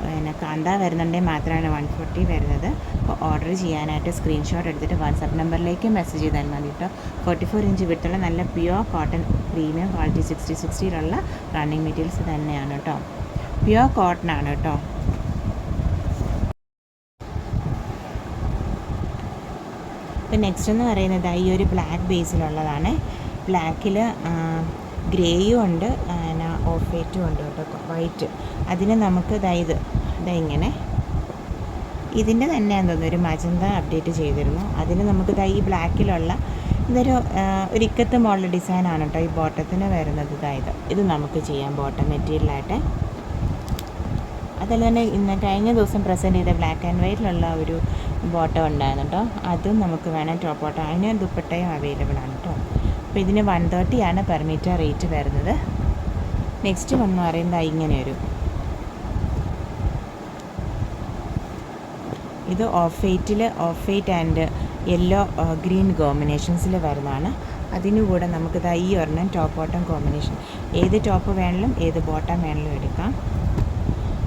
പിന്നെ കാന്ത വരുന്നുണ്ടെങ്കിൽ മാത്രമാണ് 140 വരുന്നത്. അപ്പോൾ ഓർഡർ ചെയ്യാനായിട്ട് സ്ക്രീൻഷോട്ട് എടുത്തിട്ട് വാട്സാപ്പ് നമ്പറിലേക്ക് മെസ്സേജ് ചെയ്താൽ മതി കേട്ടോ. 44 ഇഞ്ച് വിട്ടുള്ള നല്ല pure cotton premium quality 60-60 running materials തന്നെയാണ് കേട്ടോ. പ്യുവർ കോട്ടൺ ആണ് കേട്ടോ. ഇപ്പം നെക്സ്റ്റ് എന്ന് പറയുന്നത് ഈ ഒരു ബ്ലാക്ക് ബേസിലുള്ളതാണ്. ബ്ലാക്കിൽ ഗ്രേയും ഉണ്ട്, ഓഫ് വൈറ്റും ഉണ്ട് കേട്ടോ, വൈറ്റ്. അതിന് നമുക്ക് ഇങ്ങനെ ഇതിൻ്റെ തന്നെയാണെന്ന് തോന്നുന്നു ഒരു മജന്ത അപ്ഡേറ്റ് ചെയ്തിരുന്നു. അതിന് നമുക്ക് ഈ ബ്ലാക്കിലുള്ള ഇതൊരു ഇക്കത്ത് മോഡൽ ഡിസൈനാണ് കേട്ടോ ഈ ബോട്ടത്തിന് വരുന്നത്. ഇത് നമുക്ക് ചെയ്യാം ബോട്ടം മെറ്റീരിയലായിട്ട്. അതല്ല തന്നെ ഇന്ന് കഴിഞ്ഞ ദിവസം പ്രസൻറ്റ് ചെയ്ത ബ്ലാക്ക് ആൻഡ് വൈറ്റിലുള്ള ഒരു ബോട്ടം ഉണ്ടായിരുന്നു കേട്ടോ. അതും നമുക്ക് വേണം ടോപ്പ് ബോട്ടം. അതിന് ദുപ്പട്ടയും അവൈലബിൾ ആണ് കേട്ടോ. അപ്പോൾ ഇതിന് 130 ആണ് പെർ മീറ്റർ റേറ്റ് വരുന്നത്. നെക്സ്റ്റ് വന്ന് പറയുന്നത് ഇങ്ങനെയൊരു ഇത് off white and yellow green കോമ്പിനേഷൻസിൽ വരുന്നതാണ്. അതിനുകൂടെ നമുക്ക് ഈ ഒരെണ്ണം ടോപ്പ് ബോട്ടം കോമ്പിനേഷൻ, ഏത് ടോപ്പ് വേണമെങ്കിലും ഏത് ബോട്ടം വേണമെങ്കിലും എടുക്കാം.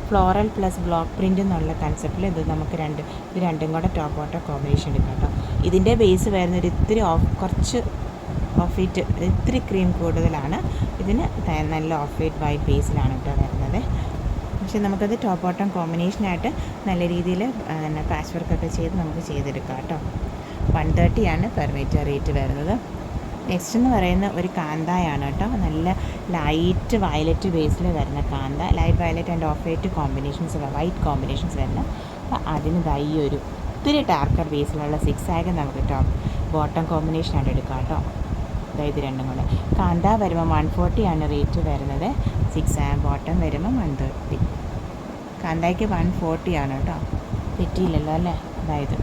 ഫ്ലോറൽ പ്ലസ് ബ്ലോക്ക് പ്രിൻ്റ് എന്നുള്ള കൺസെപ്റ്റിൽ ഇത് രണ്ടും കൂടെ ടോപ്പ് ബോട്ടം കോമ്പിനേഷൻ എടുക്കാം കേട്ടോ. ഇതിൻ്റെ ബേസ് വരുന്നൊരു കുറച്ച് ഓഫ് വൈറ്റ്, ഇത്തിരി ക്രീം കൂടുതലാണ്. ഇതിന് നല്ല ഓഫ് വൈറ്റ് ബേസിലാണ് കേട്ടോ വരുന്നത്. പക്ഷേ നമുക്കത് ടോപ്പ് ബോട്ടം കോമ്പിനേഷനായിട്ട് നല്ല രീതിയിൽ പാച്ച് വർക്കൊക്കെ ചെയ്ത് നമുക്ക് ചെയ്തെടുക്കാം കേട്ടോ. 130 പെർ മീറ്റർ റേറ്റ് വരുന്നത്. നെക്സ്റ്റ് എന്ന് പറയുന്ന ഒരു കാന്തായാണ് കേട്ടോ. നല്ല ലൈറ്റ് വയലറ്റ് ബേസിൽ വരുന്ന കാന്ത, light violet and off white combinations, white combinations വരുന്ന. അപ്പോൾ അതിന് ഈ ഒരു ഒത്തിരി ഡാർക്കർ ബേസിലുള്ള 6 ആഗ് നമുക്ക് ടോപ്പ് ബോട്ടം കോമ്പിനേഷനായിട്ട് എടുക്കാം കേട്ടോ. അതായത് രണ്ടും കൂടെ കാന്ത വരുമ്പോൾ 140 റേറ്റ് വരുന്നത്. 6 ആഗ് ബോട്ടം വരുമ്പോൾ 130. കാന്തയ്ക്ക് 140 കേട്ടോ. തെറ്റിയില്ലല്ലോ അല്ലേ? അതായത്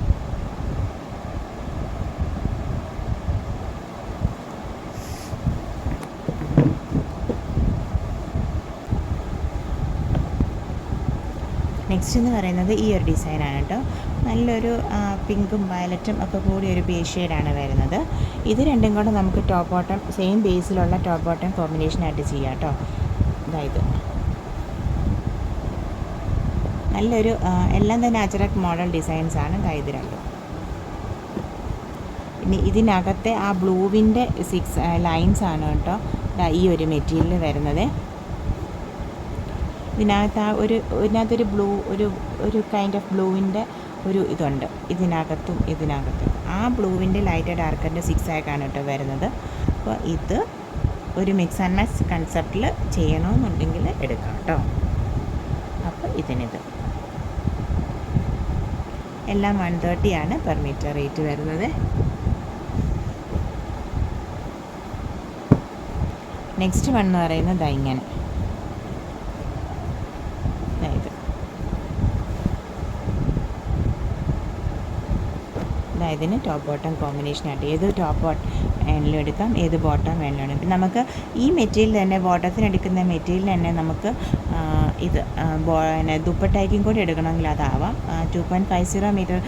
നെക്സ്റ്റ് എന്ന് പറയുന്നത് ഈ ഒരു ഡിസൈനാണ് കേട്ടോ. നല്ലൊരു പിങ്കും വയലറ്റും ഒക്കെ കൂടി ഒരു ബേസ് ഷെയ്ഡാണ് വരുന്നത്. ഇത് രണ്ടും കൂടെ നമുക്ക് ടോപ്പ് ബോട്ടം സെയിം ബേസിലുള്ള ടോപ്പ് ബോട്ടം കോമ്പിനേഷനായിട്ട് ചെയ്യാം കേട്ടോ. അതായത് നല്ലൊരു എല്ലാം തന്നെ അച്ചറക് മോഡൽ ഡിസൈൻസാണ് ഇത് രണ്ടും. ഇനി ഇതിനകത്തെ ആ ബ്ലൂവിൻ്റെ 6 ലൈൻസാണ് കേട്ടോ ഈ ഒരു മെറ്റീരിയൽ വരുന്നത്. ഇതിനകത്തൊരു ബ്ലൂ ഒരു കൈൻഡ് ഓഫ് ബ്ലൂവിൻ്റെ ഒരു ഇതുണ്ട് ഇതിനകത്തും. ആ ബ്ലൂവിൻ്റെ ലൈറ്റ് ഡാർക്കറിൻ്റെ 6 ആഗാണ് കേട്ടോ വരുന്നത്. അപ്പോൾ ഇത് ഒരു മിക്സ് ആൻഡ് മാച്ച് കൺസെപ്റ്റിൽ ചെയ്യണമെന്നുണ്ടെങ്കിൽ എടുക്കാം കേട്ടോ. അപ്പോൾ ഇതിനിത് എല്ലാം 130 പെർ മീറ്റർ റേറ്റ് വരുന്നത്. നെക്സ്റ്റ് വൺ എന്ന് പറയുന്നത് ഇങ്ങനെ. ഇതിന് ടോപ്പ് ബോട്ടം കോമ്പിനേഷനായിട്ട് ഏത് ടോപ്പ് വേണമെങ്കിലും എടുക്കാം, ഏത് ബോട്ടം വേണമെങ്കിലും. പിന്നെ നമുക്ക് ഈ മെറ്റീരിയൽ തന്നെ ബോട്ടത്തിന് എടുക്കുന്ന മെറ്റീരിയൽ തന്നെ നമുക്ക് ഇത് ദുപ്പട്ടയ്ക്കും കൂടി എടുക്കണമെങ്കിൽ അതാവാം. 2.50 മീറ്റർ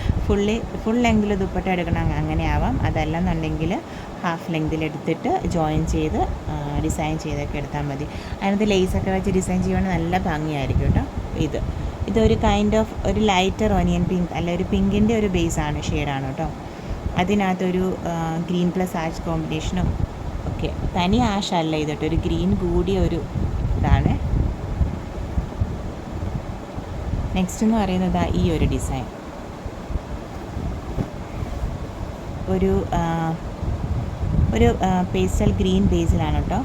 ഫുൾ ലെങ്തിൽ ദുപ്പട്ട എടുക്കണം അങ്ങനെ ആവാം. അതല്ലെന്നുണ്ടെങ്കിൽ ഹാഫ് ലെങ്തിൽ എടുത്തിട്ട് ജോയിൻ ചെയ്ത് ഡിസൈൻ ചെയ്തൊക്കെ എടുത്താൽ മതി. അതിനകത്ത് ലേസൊക്കെ വെച്ച് ഡിസൈൻ ചെയ്യുവാണെങ്കിൽ നല്ല ഭംഗിയായിരിക്കും കേട്ടോ. ഇതൊരു കൈൻഡ് ഓഫ് ഒരു ലൈറ്റർ ഓനിയൻ പിങ്ക് അല്ല ഒരു പിങ്കിൻ്റെ ഒരു ബേസാണ് ഷെയ്ഡാണ് കേട്ടോ. അതിനകത്തൊരു ഗ്രീൻ പ്ലസ് ആഷ് കോമ്പിനേഷനും ഒക്കെ. തനി ആഷ് അല്ല ഇത് കേട്ടോ, ഒരു ഗ്രീൻ കൂടിയ ഒരു ഇതാണ്. നെക്സ്റ്റ് എന്ന് പറയുന്നത് ഈ ഒരു ഡിസൈൻ ഒരു പേസ്റ്റൽ ഗ്രീൻ ബേസിലാണ് കേട്ടോ.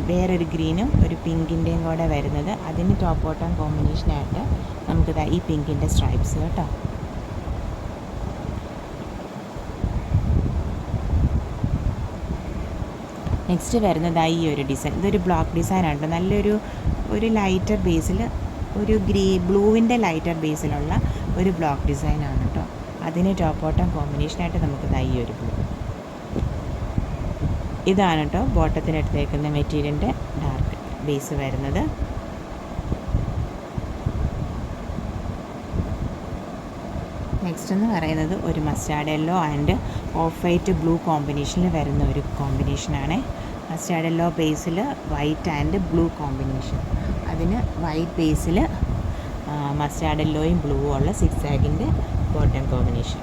വേറൊരു ഗ്രീനും ഒരു പിങ്കിൻ്റെയും കൂടെ വരുന്നത്. അതിന് ടോപ്പ് ബോട്ടം കോമ്പിനേഷനായിട്ട് നമുക്ക് ഈ പിങ്കിൻ്റെ സ്ട്രൈപ്സ് കേട്ടോ. നെക്സ്റ്റ് വരുന്നത് ഈ ഒരു ഡിസൈൻ. ഇതൊരു ബ്ലോക്ക് ഡിസൈനാണ് കേട്ടോ. നല്ലൊരു ലൈറ്റർ ബേസിൽ ഒരു ബ്ലൂവിൻ്റെ ലൈറ്റർ ബേസിലുള്ള ഒരു ബ്ലോക്ക് ഡിസൈനാണ് കേട്ടോ. അതിന് ടോപ്പ് ബോട്ടം കോമ്പിനേഷനായിട്ട് നമുക്ക് ഈ ഒരു ബ്ലൂ. ഇതാണ് കേട്ടോ ബോട്ടത്തിനെടുത്തേക്കുന്ന മെറ്റീരിയലിൻ്റെ ഡാർക്ക് ബേസ് വരുന്നത്. നെക്സ്റ്റ് എന്ന് പറയുന്നത് ഒരു mustard yellow and off white blue കോമ്പിനേഷനിൽ വരുന്ന ഒരു കോമ്പിനേഷനാണ്. മസ്റ്റാർഡ് യെല്ലോ ബേസിൽ വൈറ്റ് ആൻഡ് ബ്ലൂ കോമ്പിനേഷൻ. അതിന് വൈറ്റ് ബേസിൽ മസ്റ്റാർഡ് യെല്ലോയും ബ്ലൂവും ഉള്ള 6 ആഗിൻ്റെ ബോട്ടം കോമ്പിനേഷൻ.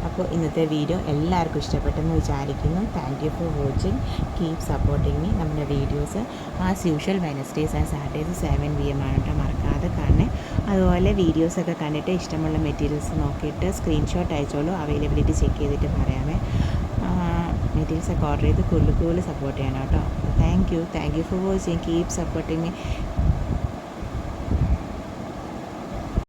അപ്പോൾ ഇന്നത്തെ വീഡിയോ എല്ലാവർക്കും ഇഷ്ടപ്പെട്ടെന്ന് വിചാരിക്കുന്നു. Thank you for watching. Keep supporting me. നമ്മുടെ videos as usual Wednesdays and Saturdays 7 PM ആണ് കേട്ടോ. മറക്കാതെ കാണണേ. അതുപോലെ വീഡിയോസൊക്കെ കണ്ടിട്ട് ഇഷ്ടമുള്ള മെറ്റീരിയൽസ് നോക്കിയിട്ട് സ്ക്രീൻഷോട്ട് അയച്ചോളൂ. അവൈലബിലിറ്റി ചെക്ക് ചെയ്തിട്ട് പറയാമേ. മെറ്റീരിയൽസൊക്കെ ഓർഡർ ചെയ്ത് കൂടുതൽ സപ്പോർട്ട് ചെയ്യണം കേട്ടോ. Thank you for watching. Keep supporting me.